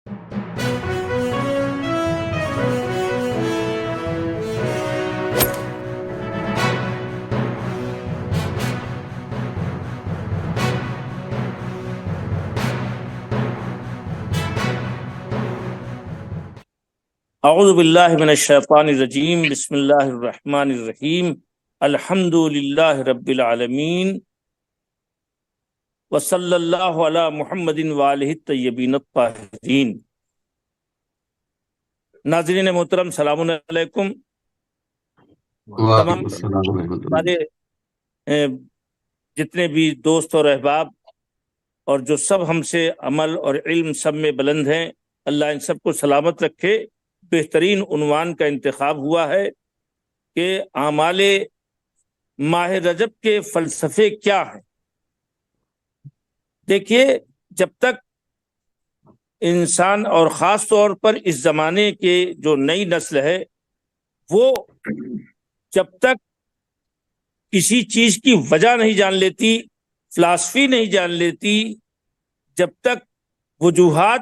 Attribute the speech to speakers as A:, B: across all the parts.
A: اعوذ باللہ من الشیطان الرجیم، بسم اللہ الرحمن الرحیم، الحمد للہ رب العالمین، وصلی اللہ علی محمد وآلہ الطیبین الطاہرین۔ ناظرین محترم، سلام علیکم۔ تمام ہمارے جتنے بھی دوست اور احباب اور جو سب ہم سے عمل اور علم سب میں بلند ہیں، اللہ ان سب کو سلامت رکھے۔ بہترین عنوان کا انتخاب ہوا ہے کہ اعمال ماہ رجب کے فلسفے کیا ہیں۔ دیکھیے، جب تک انسان اور خاص طور پر اس زمانے کے جو نئی نسل ہے، وہ جب تک کسی چیز کی وجہ نہیں جان لیتی، فلسفی نہیں جان لیتی، جب تک وجوہات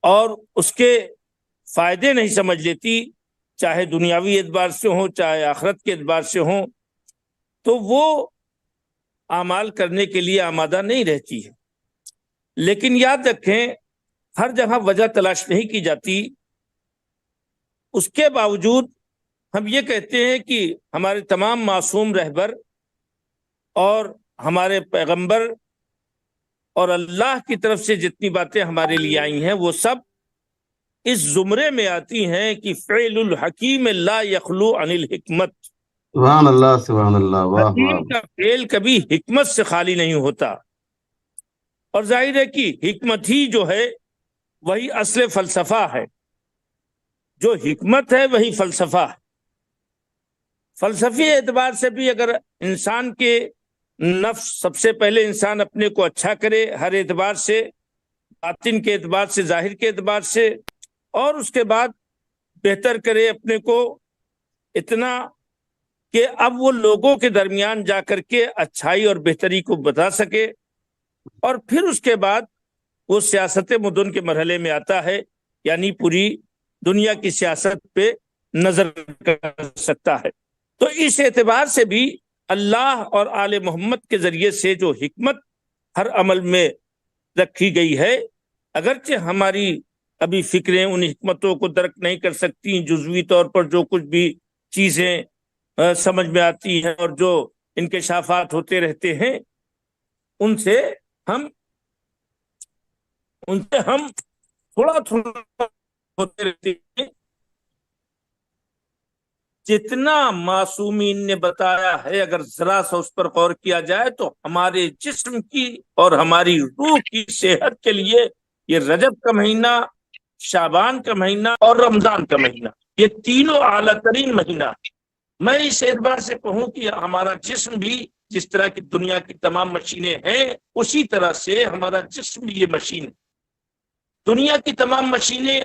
A: اور اس کے فائدے نہیں سمجھ لیتی، چاہے دنیاوی اعتبار سے ہوں چاہے آخرت کے اعتبار سے ہوں، تو وہ اعمال کرنے کے لیے آمادہ نہیں رہتی ہے۔ لیکن یاد رکھیں، ہر جگہ وجہ تلاش نہیں کی جاتی۔ اس کے باوجود ہم یہ کہتے ہیں کہ ہمارے تمام معصوم رہبر اور ہمارے پیغمبر اور اللہ کی طرف سے جتنی باتیں ہمارے لیے آئی ہیں، وہ سب اس زمرے میں آتی ہیں کہ فعل الحکیم لا یخلو عن الحکمت۔
B: سبحان اللہ، سبحان اللہ، واہ واہ۔
A: حکیم کا فعل کبھی حکمت سے خالی نہیں ہوتا، اور ظاہر ہے کہ حکمت ہی جو ہے وہی اصل فلسفہ ہے۔ جو حکمت ہے وہی فلسفہ ہے۔ فلسفی اعتبار سے بھی اگر انسان کے نفس، سب سے پہلے انسان اپنے کو اچھا کرے ہر اعتبار سے، باطن کے اعتبار سے، ظاہر کے اعتبار سے، اور اس کے بعد بہتر کرے اپنے کو اتنا کہ اب وہ لوگوں کے درمیان جا کر کے اچھائی اور بہتری کو بتا سکے، اور پھر اس کے بعد وہ سیاست مدن کے مرحلے میں آتا ہے، یعنی پوری دنیا کی سیاست پہ نظر کر سکتا ہے۔ تو اس اعتبار سے بھی اللہ اور آل محمد کے ذریعے سے جو حکمت ہر عمل میں رکھی گئی ہے، اگرچہ ہماری ابھی فکریں ان حکمتوں کو درک نہیں کر سکتی، جزوی طور پر جو کچھ بھی چیزیں سمجھ میں آتی ہیں اور جو انکشافات ہوتے رہتے ہیں، ان سے ہم تھوڑا تھوڑا ہوتے رہتے ہیں۔ جتنا معصومین نے بتایا ہے، اگر ذرا سا اس پر غور کیا جائے تو ہمارے جسم کی اور ہماری روح کی صحت کے لیے یہ رجب کا مہینہ، شعبان کا مہینہ اور رمضان کا مہینہ، یہ تینوں اعلیٰ ترین مہینہ۔ میں اس اعتبار سے کہوں کہ ہمارا جسم بھی جس طرح کی دنیا کی تمام مشینیں ہیں، اسی طرح سے ہمارا جسم بھی یہ مشین ہے۔ دنیا کی تمام مشینیں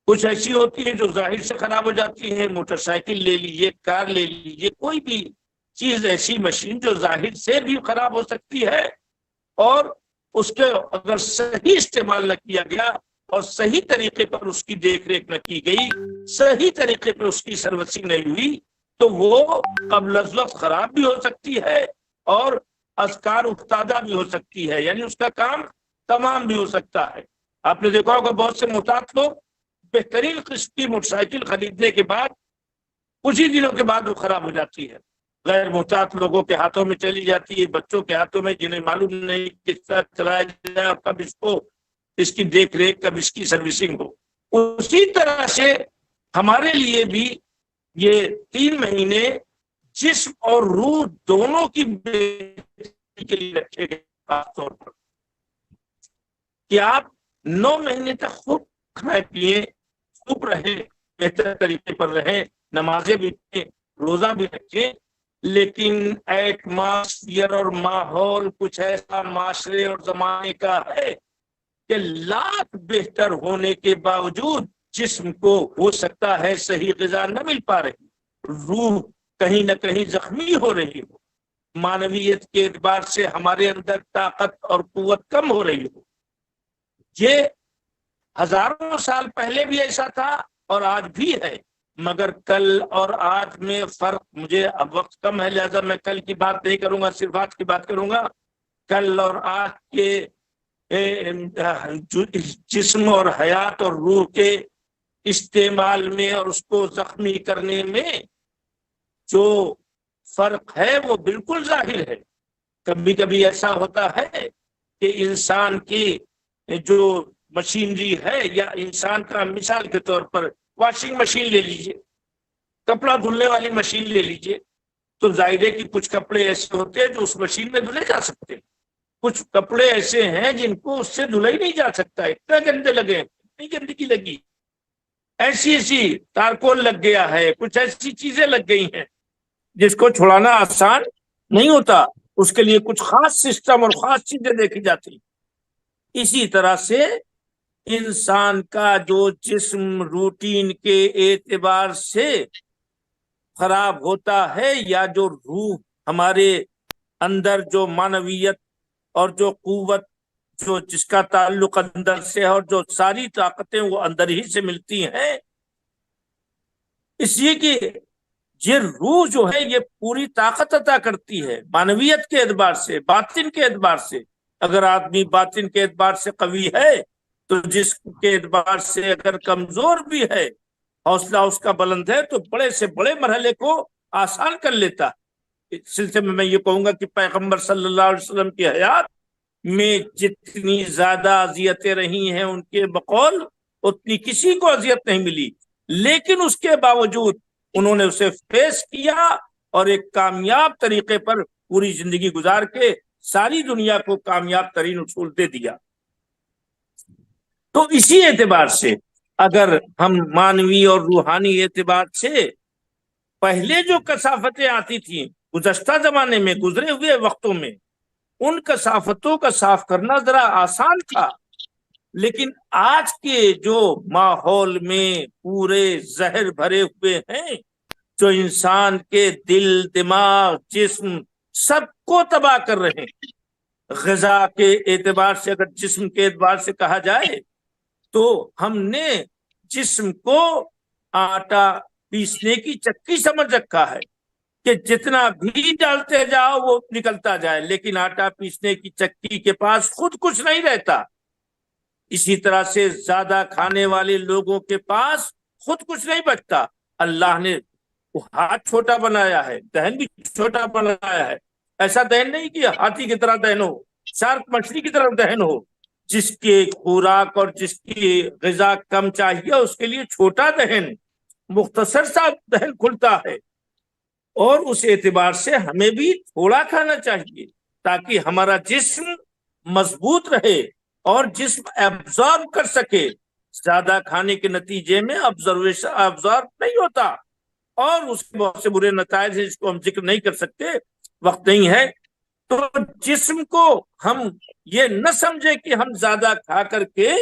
A: کچھ ایسی ہوتی ہیں جو ظاہر سے خراب ہو جاتی ہیں، موٹر سائیکل لے لیجیے، کار لے لیجیے، کوئی بھی چیز ایسی مشین جو ظاہر سے بھی خراب ہو سکتی ہے، اور اس کے اگر صحیح استعمال نہ کیا گیا اور صحیح طریقے پر اس کی دیکھ ریکھ نہ کی گئی، صحیح طریقے پر اس کی سروسنگ نہیں ہوئی، تو وہ قبل از وقت خراب بھی ہو سکتی ہے اور ازکار افتادہ بھی ہو سکتی ہے، یعنی اس کا کام تمام بھی ہو سکتا ہے۔ آپ نے دیکھا ہوگا بہت سے محتاط لوگ بہترین قسم کی موٹر سائیکل خریدنے کے بعد کچھ ہی دنوں کے بعد وہ خراب ہو جاتی ہے، غیر محتاط لوگوں کے ہاتھوں میں چلی جاتی ہے، بچوں کے ہاتھوں میں، جنہیں معلوم نہیں کس طرح چلایا جائے اور کب اس کی دیکھ ریکھ، کب اس کی سروسنگ ہو۔ اسی طرح سے ہمارے لیے بھی یہ 3 مہینے جسم اور روح دونوں کی بہتری کے لیے رکھے گئے، خاص طور پر کہ آپ 9 مہینے تک خوب کھائیں پیئیں، خوب رہیں، بہتر طریقے پر رہیں، نمازیں بھی پڑھیں، روزہ بھی رکھیں، لیکن ایٹماسفیئر اور ماحول کچھ ایسا معاشرے اور زمانے کا ہے کہ لاکھ بہتر ہونے کے باوجود جسم کو ہو سکتا ہے صحیح غذا نہ مل پا رہی، روح کہیں نہ کہیں زخمی ہو رہی ہو، معنویت کے اعتبار سے ہمارے اندر طاقت اور قوت کم ہو رہی ہو۔ یہ ہزاروں سال پہلے بھی ایسا تھا اور آج بھی ہے، مگر کل اور آج میں فرق، مجھے اب وقت کم ہے لہذا میں کل کی بات نہیں کروں گا، صرف آج کی بات کروں گا۔ کل اور آج کے جسم اور حیات اور روح کے استعمال میں اور اس کو زخمی کرنے میں جو فرق ہے وہ بالکل ظاہر ہے۔ کبھی کبھی ایسا ہوتا ہے کہ انسان کی جو مشینری ہے، یا انسان کا مثال کے طور پر واشنگ مشین لے لیجئے، کپڑا دھلنے والی مشین لے لیجئے، تو ظاہر ہے کہ کچھ کپڑے ایسے ہوتے ہیں جو اس مشین میں دھلے جا سکتے ہیں، کچھ کپڑے ایسے ہیں جن کو اس سے دھلا ہی نہیں جا سکتا، اتنا گندے لگے، اتنی گندگی لگی، ایسی ایسی تارکول لگ گیا ہے، کچھ ایسی چیزیں لگ گئی ہیں جس کو چھڑانا آسان نہیں ہوتا، اس کے لیے کچھ خاص سسٹم اور خاص چیزیں دیکھی جاتی۔ اسی طرح سے انسان کا جو جسم روٹین کے اعتبار سے خراب ہوتا ہے، یا جو روح ہمارے اندر جو معنویت اور جو قوت جو جس کا تعلق اندر سے ہے اور جو ساری طاقتیں وہ اندر ہی سے ملتی ہیں، اس لیے کہ یہ روح جو ہے یہ پوری طاقت عطا کرتی ہے معنویت کے اعتبار سے، باطن کے اعتبار سے۔ اگر آدمی باطن کے اعتبار سے قوی ہے تو جسم کے اعتبار سے اگر کمزور بھی ہے، حوصلہ اس کا بلند ہے، تو بڑے سے بڑے مرحلے کو آسان کر لیتا ہے۔ اس سلسلے میں یہ کہوں گا کہ پیغمبر صلی اللہ علیہ وسلم کی حیات میں جتنی زیادہ اذیتیں رہی ہیں ان کے بقول، اتنی کسی کو اذیت نہیں ملی، لیکن اس کے باوجود انہوں نے اسے فیس کیا اور ایک کامیاب طریقے پر پوری زندگی گزار کے ساری دنیا کو کامیاب ترین اصول دے دیا۔ تو اسی اعتبار سے اگر ہم مانوی اور روحانی اعتبار سے پہلے جو کثافتیں آتی تھیں گزشتہ زمانے میں، گزرے ہوئے وقتوں میں، ان کثافتوں کا صاف کرنا ذرا آسان تھا، لیکن آج کے جو ماحول میں پورے زہر بھرے ہوئے ہیں، جو انسان کے دل، دماغ، جسم سب کو تباہ کر رہے ہیں۔ غذا کے اعتبار سے اگر جسم کے اعتبار سے کہا جائے تو ہم نے جسم کو آٹا پیسنے کی چکی سمجھ رکھا ہے کہ جتنا بھی ڈالتے جاؤ وہ نکلتا جائے، لیکن آٹا پیسنے کی چکی کے پاس خود کچھ نہیں رہتا۔ اسی طرح سے زیادہ کھانے والے لوگوں کے پاس خود کچھ نہیں بچتا۔ اللہ نے وہ ہاتھ چھوٹا بنایا ہے، دہن بھی چھوٹا بنایا ہے، ایسا دہن نہیں کہ ہاتھی کی طرح دہن ہو، شارک مچھلی کی طرح دہن ہو۔ جس کے خوراک اور جس کی غذا کم چاہیے اس کے لیے چھوٹا دہن، مختصر سا دہن کھلتا ہے، اور اس اعتبار سے ہمیں بھی تھوڑا کھانا چاہیے تاکہ ہمارا جسم مضبوط رہے اور جسم ایبزارب کر سکے۔ زیادہ کھانے کے نتیجے میں ایبزارب نہیں ہوتا اور اس کے بہت سے برے نتائج ہیں جس کو ہم ذکر نہیں کر سکتے، وقت نہیں ہے۔ تو جسم کو ہم یہ نہ سمجھے کہ ہم زیادہ کھا کر کے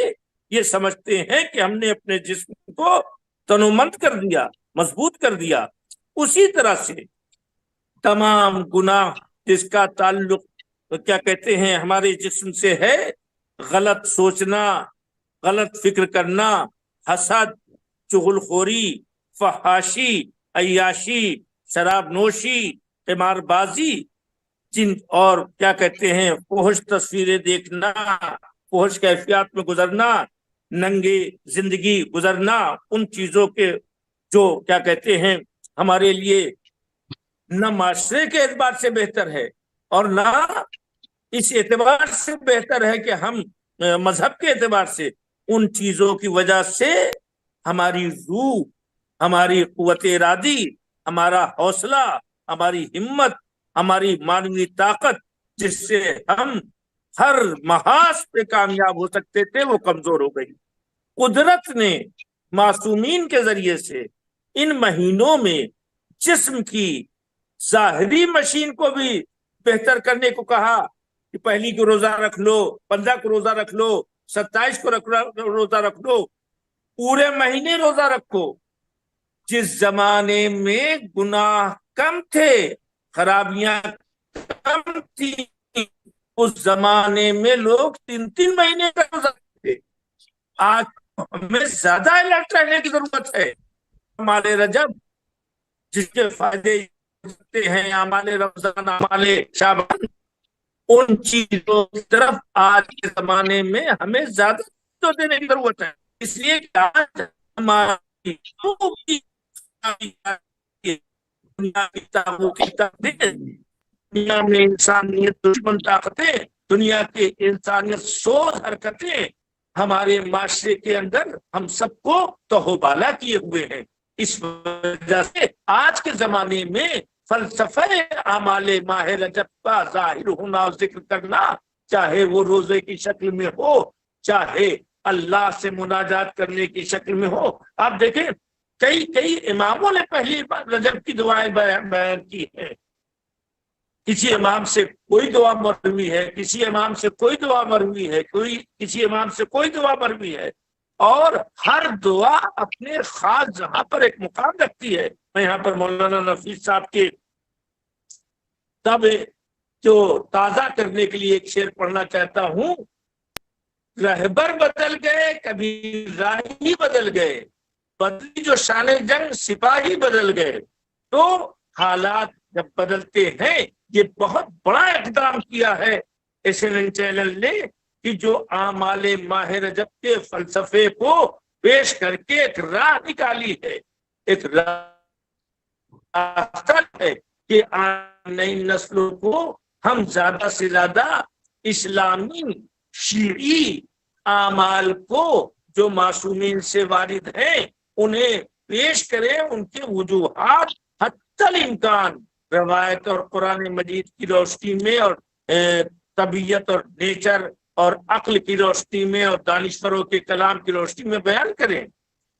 A: یہ سمجھتے ہیں کہ ہم نے اپنے جسم کو تنومند کر دیا، مضبوط کر دیا۔ اسی طرح سے تمام گناہ جس کا تعلق کیا کہتے ہیں ہمارے جسم سے ہے، غلط سوچنا، غلط فکر کرنا، حسد، چغل خوری، فحاشی، عیاشی، شراب نوشی، قمار بازی، جن اور کیا کہتے ہیں فحش تصویریں دیکھنا، فحش کیفیات میں گزرنا، ننگے زندگی گزرنا، ان چیزوں کے جو کیا کہتے ہیں ہمارے لیے نہ معاشرے کے اعتبار سے بہتر ہے اور نہ اس اعتبار سے بہتر ہے کہ ہم مذہب کے اعتبار سے، ان چیزوں کی وجہ سے ہماری روح، ہماری قوت ارادی، ہمارا حوصلہ، ہماری ہمت، ہماری معنوی طاقت جس سے ہم ہر محاذ پہ کامیاب ہو سکتے تھے وہ کمزور ہو گئی۔ قدرت نے معصومین کے ذریعے سے ان مہینوں میں جسم کی ظاہری مشین کو بھی بہتر کرنے کو کہا کہ پہلی کو روزہ رکھ لو، 15 کو روزہ رکھ لو، 27 کو روزہ رکھ لو، پورے مہینے روزہ رکھو۔ جس زمانے میں گناہ کم تھے، خرابیاں کم تھی، اس زمانے میں لوگ 3 مہینے کا روزہ رکھتے تھے۔ آج ہمیں زیادہ الرٹ رہنے کی ضرورت ہے. ہمارے رجب جس کے فائدے ہوتے ہیں، اعمال رمضان، اعمال شعبان، ان چیزوں کی طرف آج کے زمانے میں ہمیں زیادہ توجہ دینے کی ضرورت ہے. اس لیے کہ آج ہماری دنیا کی تاغوتی طاقتیں، دنیا میں انسانیت دشمن طاقتیں، دنیا کے انسانیت سوز حرکتیں ہمارے معاشرے کے اندر ہم سب کو تہوبالا کیے ہوئے ہیں. اس وجہ سے آج کے زمانے میں فلسفہ اعمال ماہ رجب کا ظاہر ہونا اور ذکر کرنا، چاہے وہ روزے کی شکل میں ہو، چاہے اللہ سے مناجات کرنے کی شکل میں ہو. آپ دیکھیں کئی اماموں نے پہلی بار رجب کی دعائیں بیان کی ہیں. کسی امام سے کوئی دعا مروی ہے، کسی امام سے کوئی دعا مروی ہے، کسی امام سے کوئی دعا مروی ہے، اور ہر دعا اپنے خاص جہاں پر ایک مقام رکھتی ہے. میں یہاں پر مولانا نفیس صاحب کے تب جو تازہ کرنے کے لیے ایک شعر پڑھنا چاہتا ہوں. رہبر بدل گئے، کبھی راہی بدل گئے، بدلی جو شان جنگ سپاہی بدل گئے. تو حالات جب بدلتے ہیں، یہ بہت بڑا اقدام کیا ہے SNN چینل نے کہ جو اعمال ماہ رجب کے فلسفے کو پیش کر کے ایک راہ نکالی ہے، ایک راستہ ہے کہ نئی نسلوں کو ہم زیادہ سے زیادہ اسلامی شیعی اعمال کو جو معصومین سے وارد ہیں انہیں پیش کریں، ان کے وجوہات حتی الامکان روایت اور قرآن مجید کی روشنی میں اور طبیعت اور نیچر اور عقل کی روشنی میں اور دانشوروں کے کلام کی روشنی میں بیان کریں.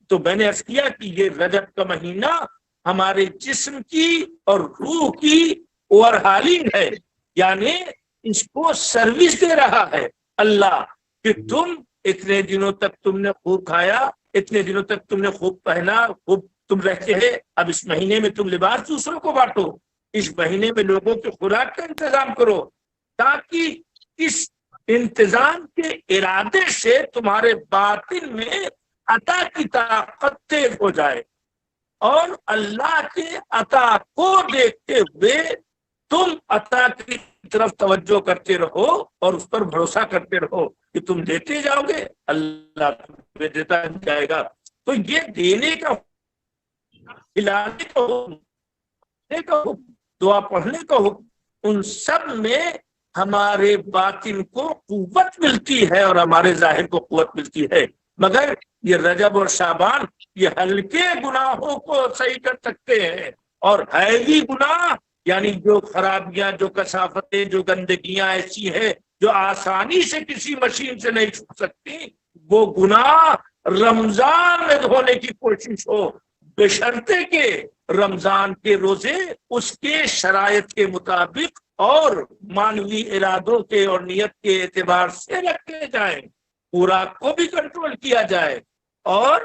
A: تو میں نے عرض کیا کہ یہ رجب کا مہینہ ہمارے جسم کی اور روح کی اوورہالنگ ہے، یعنی اس کو سروس دے رہا ہے اللہ کہ تم اتنے دنوں تک تم نے خوب کھایا، اتنے دنوں تک تم نے خوب پہنا، خوب تم رہتے ہیں، اب اس مہینے میں تم لباس دوسروں کو بانٹو، اس مہینے میں لوگوں کی خوراک کا انتظام کرو، تاکہ اس انتظام کے ارادے سے تمہارے باطن میں عطا کی طاقت تیز ہو جائے، اور اللہ کے عطا کو دیکھتے ہوئے تم عطا کی طرف توجہ کرتے رہو اور اس پر بھروسہ کرتے رہو کہ تم دیتے جاؤ گے، اللہ تمہیں دیتا جائے گا. تو یہ دینے کا، کھلانے کا حکم، دعا پڑھنے کا حکم، ان سب میں ہمارے باطن کو قوت ملتی ہے اور ہمارے ظاہر کو قوت ملتی ہے. مگر یہ رجب اور شعبان یہ ہلکے گناہوں کو صحیح کر سکتے ہیں، اور ہیوی گناہ یعنی جو خرابیاں، جو کثافتیں، جو گندگیاں ایسی ہیں جو آسانی سے کسی مشین سے نہیں چھوٹ سکتی، وہ گناہ رمضان میں دھونے کی کوشش ہو، بشرطے کہ رمضان کے روزے اس کے شرائط کے مطابق اور مانوی ارادوں کے اور نیت کے اعتبار سے رکھے جائیں، خوراک کو بھی کنٹرول کیا جائے اور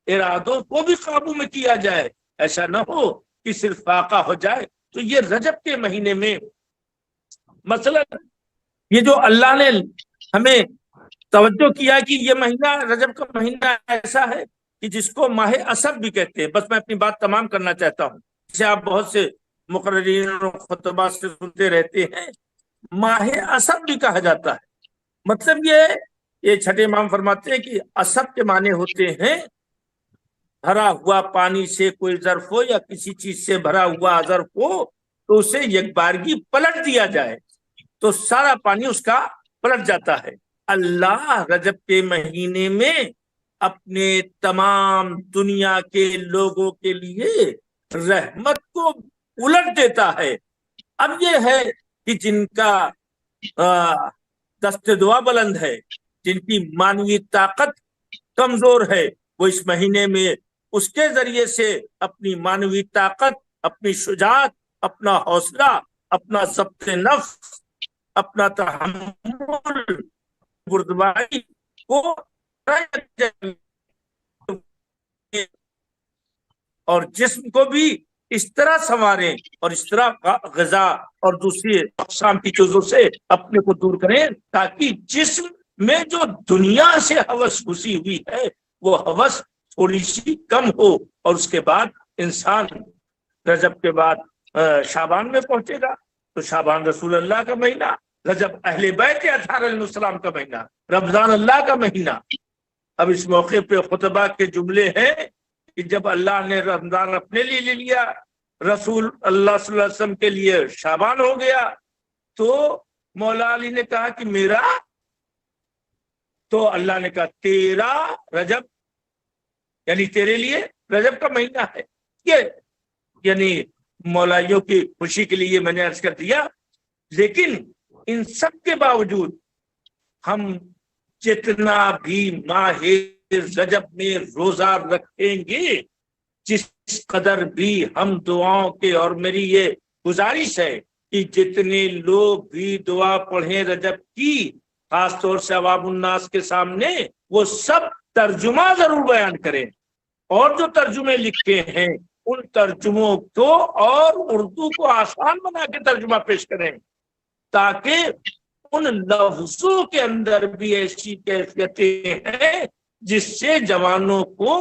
A: ارادوں کو بھی قابو میں کیا جائے. ایسا نہ ہو کہ صرف فاقہ ہو جائے. تو یہ رجب کے مہینے میں مثلا یہ جو اللہ نے ہمیں توجہ کیا کہ یہ مہینہ رجب کا مہینہ ایسا ہے کہ جس کو ماہ اسد بھی کہتے ہیں. بس میں اپنی بات تمام کرنا چاہتا ہوں، جسے آپ بہت سے مقررین اور خطبات سے سنتے رہتے ہیں. ماہ اسد بھی کہا جاتا ہے. مطلب یہ چھٹے امام فرماتے ہیں کہ اسد کے معنی ہوتے ہیں بھرا ہوا پانی سے کوئی ظرف ہو یا کسی چیز سے بھرا ہوا ظرف ہو تو اسے یک بارگی پلٹ دیا جائے تو سارا پانی اس کا پلٹ جاتا ہے. اللہ رجب کے مہینے میں اپنے تمام دنیا کے لوگوں کے لیے رحمت کو الٹ دیتا ہے. اب یہ ہے کہ جن کا دست دعا بلند ہے، جن کی مانوی طاقت کمزور ہے، وہ اس مہینے میں اس کے ذریعے سے اپنی مانوی طاقت، اپنی شجاعت، اپنا حوصلہ، اپنا ضبط نفس، اپنا تحمل، بردباری کو اور جسم کو بھی اس طرح سنواریں اور اس طرح غذا اور دوسری اقسام کی چیزوں سے اپنے کو دور کریں تاکہ جسم میں جو دنیا سے ہوس گھسی ہوئی ہے وہ ہوس تھوڑی سی کم ہو، اور اس کے بعد انسان رجب کے بعد شعبان میں پہنچے گا، تو شعبان رسول اللہ کا مہینہ، رجب اہل بیت اطہار علیہ السلام کا مہینہ، رمضان اللہ کا مہینہ۔ اب اس موقع پہ خطبہ کے جملے ہیں کہ جب اللہ نے رمضان اپنے لیے لے لیا، رسول اللہ صلی اللہ علیہ وسلم کے لیے شعبان ہو گیا، تو مولا علی نے کہا کہ میرا، تو اللہ نے کہا تیرا رجب، یعنی تیرے لیے رجب کا مہینہ ہے یہ، یعنی مولائیوں کی خوشی کے لیے میں نے عرض کر دیا۔ لیکن ان سب کے باوجود ہم جتنا بھی ماہ رجب میں روزہ رکھیں گے، جس قدر بھی ہم دعاؤں کے، اور میری یہ گزارش ہے کہ جتنے لوگ بھی دعا پڑھیں رجب کی، خاص طور سے عوام الناس کے سامنے، وہ سب ترجمہ ضرور بیان کریں، اور جو ترجمے لکھے ہیں ان ترجموں کو اور اردو کو آسان بنا کے ترجمہ پیش کریں، تاکہ ان لفظوں کے اندر بھی ایسی کیفیتیں ہیں جس سے جوانوں کو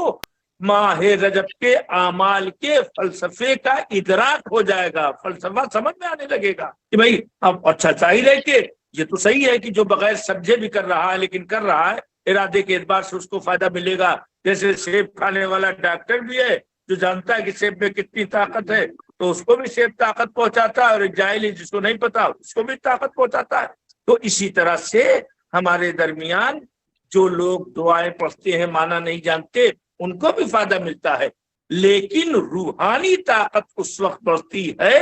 A: ماہ رجب کے اعمال کے فلسفے کا ادراک ہو جائے گا، فلسفہ سمجھ میں آنے لگے گا کہ بھائی اب اچھا ظاہر ہے کہ یہ تو صحیح ہے کہ جو بغیر سمجھے بھی کر رہا ہے لیکن کر رہا ہے، ارادے کے اعتبار سے اس کو فائدہ ملے گا۔ جیسے سیب کھانے والا ڈاکٹر بھی ہے جو جانتا ہے کہ سیب میں کتنی طاقت ہے، تو اس کو بھی سیب طاقت پہنچاتا ہے، اور ایک جاہل جس کو نہیں پتا اس کو بھی طاقت پہنچاتا ہے۔ تو اسی طرح سے ہمارے درمیان جو لوگ دعائیں پڑھتے ہیں معنی نہیں جانتے، ان کو بھی فائدہ ملتا ہے، لیکن روحانی طاقت اس وقت بڑھتی ہے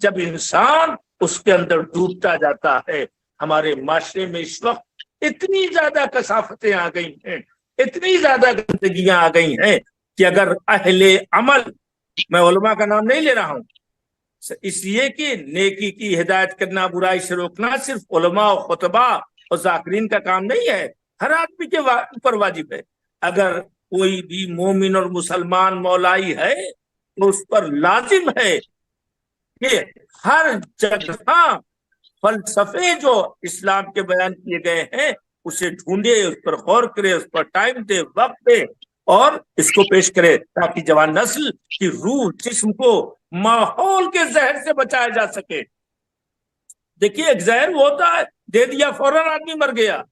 A: جب انسان اس کے اندر ڈوبتا جاتا ہے۔ ہمارے معاشرے میں اس وقت اتنی زیادہ کثافتیں آ گئی ہیں، اتنی زیادہ گندگیاں آ گئی ہیں کہ اگر اہل عمل، میں علماء کا نام نہیں لے رہا ہوں، اس لیے کہ نیکی کی ہدایت کرنا، برائی سے روکنا صرف علماء و خطبہ اور ذاکرین کا کام نہیں ہے، ہر آدمی کے اوپر واجب ہے۔ اگر کوئی بھی مومن اور مسلمان مولائی ہے تو اس پر لازم ہے کہ ہر جگہ فلسفے جو اسلام کے بیان کیے گئے ہیں اسے ڈھونڈے، اس پر غور کرے، اس پر ٹائم دے، وقت دے، اور اس کو پیش کرے، تاکہ جوان نسل کی روح، جسم کو ماحول کے زہر سے بچایا جا سکے۔ دیکھیے ایک زہر وہ ہوتا ہے دے دیا فوراً آدمی مر گیا،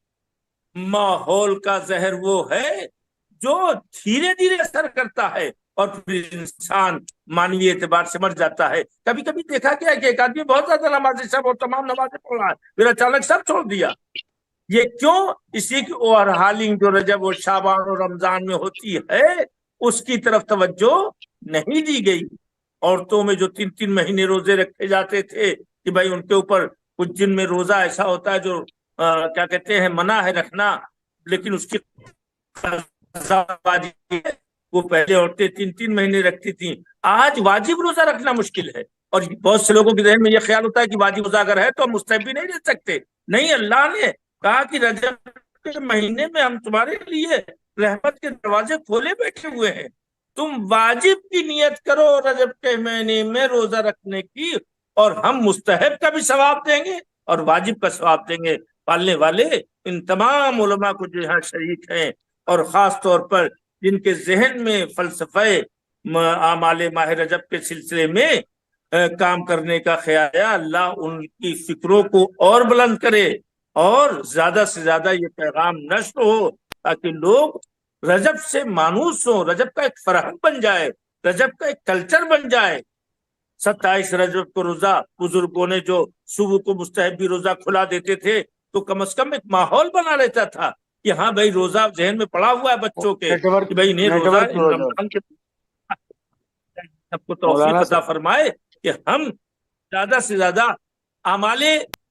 A: ماحول کا زہر وہ ہے جو دھیرے دھیرے اثر کرتا ہے اور پھر انسان مانوی اعتبار سے مر جاتا ہے۔ کبھی کبھی دیکھا گیا کہ ایک آدمی بہت زیادہ نمازی سب اور تمام نمازیں پڑھ رہا ہے، پھر اچانک سب چھوڑ دیا۔ یہ کیوں؟ اسی کی اوور ہالنگ جو رجب و شعبان اور رمضان میں ہوتی ہے اس کی طرف توجہ نہیں دی گئی۔ عورتوں میں جو 3 مہینے روزے رکھے جاتے تھے کہ بھائی ان کے اوپر کچھ دن میں روزہ ایسا ہوتا ہے جو کیا کہتے ہیں منع ہے رکھنا، لیکن اس کی وہ پہلے عورتیں 3 مہینے رکھتی تھیں، آج واجب روزہ رکھنا مشکل ہے۔ اور بہت سے لوگوں کے ذہن میں یہ خیال ہوتا ہے کہ واجب روزہ اگر ہے تو ہم مستحب بھی نہیں رہ سکتے۔ نہیں، اللہ نے کہا کہ رجب کے مہینے میں ہم تمہارے لیے رحمت کے دروازے کھولے بیٹھے ہوئے ہیں، تم واجب کی نیت کرو رجب کے مہینے میں روزہ رکھنے کی، اور ہم مستحب کا بھی ثواب دیں گے اور واجب کا ثواب دیں گے۔ پالنے والے ان تمام علماء کو جو یہاں شریک ہیں، اور خاص طور پر جن کے ذہن میں فلسفہ اعمال ماہ رجب کے سلسلے میں کام کرنے کا خیال ہے، اللہ ان کی فکروں کو اور بلند کرے اور زیادہ سے زیادہ یہ پیغام نشر ہو، تاکہ لوگ رجب سے مانوس ہوں، رجب کا ایک فرہنگ بن جائے، رجب کا ایک کلچر بن جائے۔ 27 رجب کو روزہ، بزرگوں نے جو صبح کو مستحبی روزہ کھلا دیتے تھے تو کم از کم ایک ماحول بنا لیتا تھا کہ ہاں بھائی روزہ ذہن میں پڑا ہوا ہے بچوں کے کہ بھائی نہیں روزہ رمضان کے سب کو توفیق عطا فرمائے کہ ہم زیادہ سے زیادہ اعمال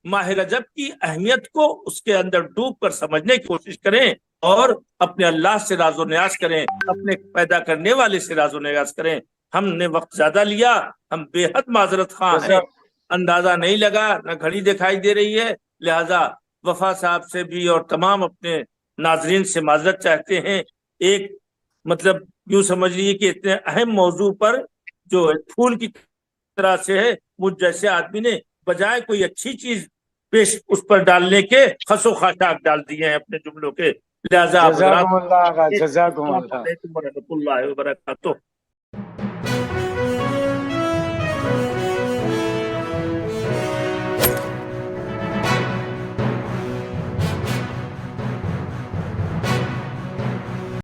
A: ماہ رجب کی اہمیت کو اس کے اندر ڈوب کر سمجھنے کی کوشش کریں، اور اپنے اللہ سے راز و نیاز کریں، اپنے پیدا کرنے والے سے راز و نیاز کریں۔ ہم نے وقت زیادہ لیا، ہم بے حد معذرت خواہ ہیں، اندازہ نہیں لگا، نہ گھڑی دکھائی دے رہی ہے، لہذا وفا صاحب سے بھی اور تمام اپنے ناظرین سے معذرت چاہتے ہیں۔ ایک مطلب یوں سمجھ لیجیے کہ اتنے اہم موضوع پر جو پھول کی طرح سے ہے، مجھ جیسے آدمی نے بجائے کوئی اچھی چیز پیش اس پر ڈالنے کے خس و خاشاک ڈال دیے ہیں اپنے جملوں کے۔ لہذا
C: جزاکم اللہ آقا، جزاکم
A: السلام
C: اللہ.
A: علیکم ورحمۃ اللہ وبرکاتہ.